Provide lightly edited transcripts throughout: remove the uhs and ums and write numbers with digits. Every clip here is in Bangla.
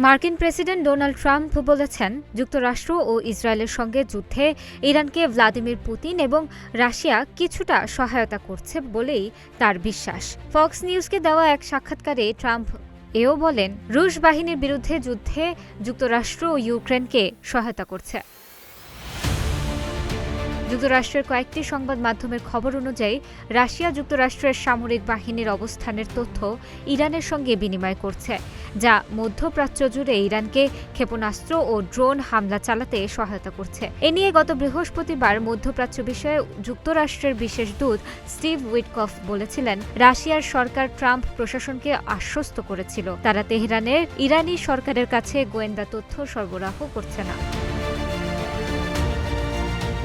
মার্কিন প্রেসিডেন্ট ডোনাল্ড ট্রাম্প বলেছেন, যুক্তরাষ্ট্র ও ইসরায়েলের সঙ্গে যুদ্ধে ইরানকে ভ্লাদিমির পুতিন এবং রাশিয়া কিছুটা সহায়তা করছে বলেই তার বিশ্বাস। ফক্স নিউজকে দেওয়া এক সাক্ষাৎকারে ট্রাম্প এও বলেন, রুশ বাহিনীর বিরুদ্ধে যুদ্ধে যুক্তরাষ্ট্র ও ইউক্রেনকে সহায়তা করছে। যুক্তরাষ্ট্রের কয়েকটি সংবাদ মাধ্যমের খবর অনুযায়ী রাশিয়া যুক্তরাষ্ট্রের সামরিক বাহিনীর অবস্থানের তথ্য ইরানের সঙ্গে বিনিময় করছে, যা মধ্যপ্রাচ্য জুড়ে ইরানকে ক্ষেপণাস্ত্র ও ড্রোন হামলা চালাতে সহায়তা করছে। এ নিয়ে গত বৃহস্পতিবার মধ্যপ্রাচ্য বিষয়ে যুক্তরাষ্ট্রের বিশেষ দূত স্টিভ উইটকফ বলেছিলেন, রাশিয়ার সরকার ট্রাম্প প্রশাসনকে আশ্বস্ত করেছিল তারা তেহরানের ইরানি সরকারের কাছে গোয়েন্দা তথ্য সরবরাহ করছে না।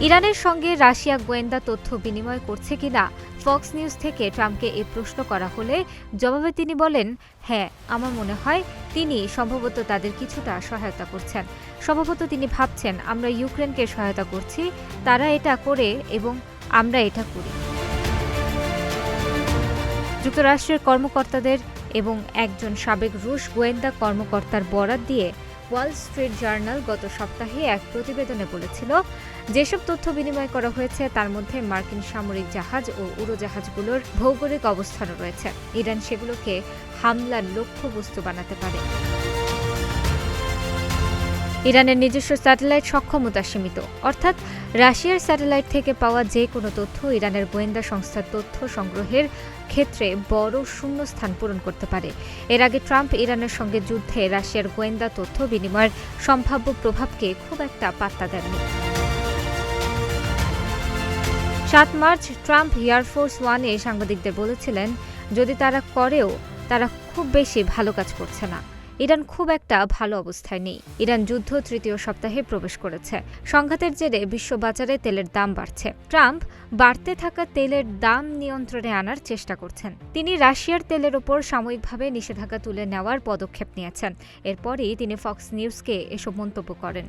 ইরানের সঙ্গে রাশিয়া গোয়েন্দা তথ্য বিনিময় করছে কিনা ফক্স নিউজ থেকে ট্রাম্পকে এই প্রশ্ন করা হলে জবাবে তিনি বলেন, হ্যাঁ, আমার মনে হয় তিনি সম্ভবত তাদের কিছুটা সহায়তা করছেন। সম্ভবত তিনি ভাবছেন আমরা ইউক্রেনকে সহায়তা করছি, তারা এটা করে এবং আমরা এটা করি। যুক্তরাষ্ট্রের কর্মকর্তাদের এবং একজন সাবেক রুশ গোয়েন্দা কর্মকর্তার বরাত দিয়ে ওয়াল স্ট্রিট জার্নাল গত সপ্তাহে এক প্রতিবেদনে বলেছিল, যেসব তথ্য বিনিময় করা হয়েছে তার মধ্যে মার্কিন সামরিক জাহাজ ও উড়োজাহাজগুলোর ভৌগোলিক অবস্থানও রয়েছে। ইরান সেগুলোকে হামলার লক্ষ্যবস্তু বানাতে পারে। ইরানের নিজস্ব স্যাটেলাইট সক্ষমতা সীমিত, অর্থাৎ রাশিয়ার স্যাটেলাইট থেকে পাওয়া যে কোনো তথ্য ইরানের গোয়েন্দা সংস্থার তথ্য সংগ্রহের ক্ষেত্রে বড় শূন্যস্থান পূরণ করতে পারে। এর আগে ট্রাম্প ইরানের সঙ্গে যুদ্ধে রাশিয়ার গোয়েন্দা তথ্য বিনিময়ের সম্ভাব্য প্রভাবকে খুব একটা পাত্তা দেননি। ৭ মার্চ ট্রাম্প এয়ারফোর্স ওয়ানে সাংবাদিকদের বলেছিলেন, যদি তারা করেও তারা খুব বেশি ভালো কাজ করছে না। ইরান খুব একটা ভালো অবস্থায় নেই। ইরান যুদ্ধ তৃতীয় সপ্তাহে প্রবেশ করেছে। সংঘাতের জেরে বিশ্ববাজারে তেলের দাম বাড়ছে। ট্রাম্প বাড়তে থাকা তেলের দাম নিয়ন্ত্রণে আনার চেষ্টা করছেন। তিনি রাশিয়ার তেলের ওপর সাময়িকভাবে নিষেধাজ্ঞা তুলে নেওয়ার পদক্ষেপ নিয়েছেন। এরপরই তিনি ফক্স নিউজকে এসব মন্তব্য করেন।